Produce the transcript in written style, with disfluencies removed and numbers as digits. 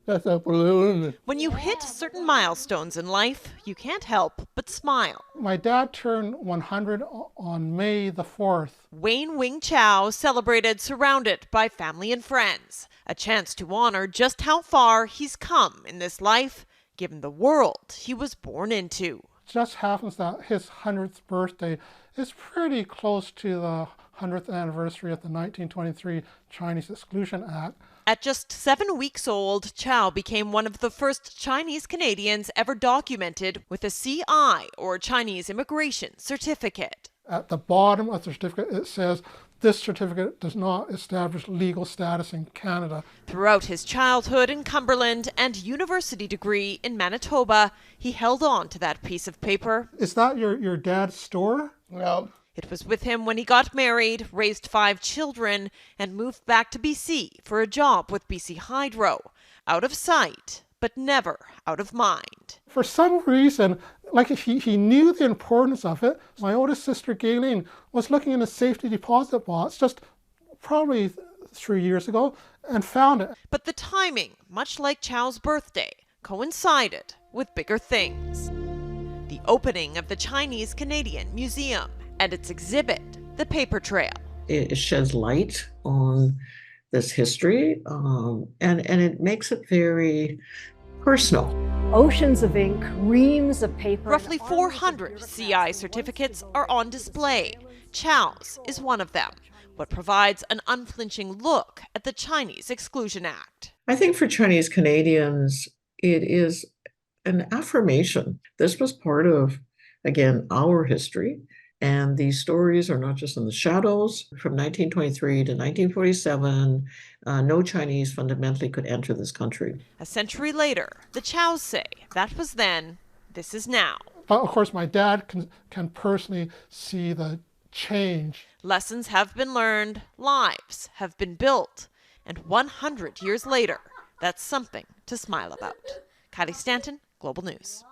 That's a balloon. When you hit certain milestones in life, you can't help but smile. My dad turned 100 on May the 4th. Wayne Chow celebrated surrounded by family and friends, a chance to honor just how far he's come in this life, given the world he was born into. Just happens that his 100th birthday is pretty close to the 100th anniversary of the 1923 Chinese Exclusion Act. At just 7 weeks old, Chow became one of the first Chinese Canadians ever documented with a CI, or Chinese Immigration Certificate. At the bottom of the certificate, it says, "This certificate does not establish legal status in Canada." Throughout his childhood in Cumberland and university degree in Manitoba, he held on to that piece of paper. Is that your dad's store? Well, It was with him when he got married, raised 5 children, and moved back to BC for a job with BC Hydro. Out of sight, but never out of mind. For some reason, like he knew the importance of it. My oldest sister, Gayleen, was looking in a safety deposit box just probably 3 years ago and found it. But the timing, much like Chow's birthday, coincided with bigger things. The opening of the Chinese Canadian Museum and its exhibit, The Paper Trail. it sheds light on this history, and it makes it very personal. Oceans of ink, reams of paper. Roughly 400 CI certificates are on display. Chow's is one of them, what provides an unflinching look at the Chinese Exclusion Act. I think for Chinese Canadians, it is an affirmation. This was part of, again, our history. And these stories are not just in the shadows. From 1923 to 1947, no Chinese fundamentally could enter this country. A century later, the Chows say that was then, this is now. But of course, my dad can personally see the change. Lessons have been learned, lives have been built, and 100 years later, that's something to smile about. Kylie Stanton, Global News.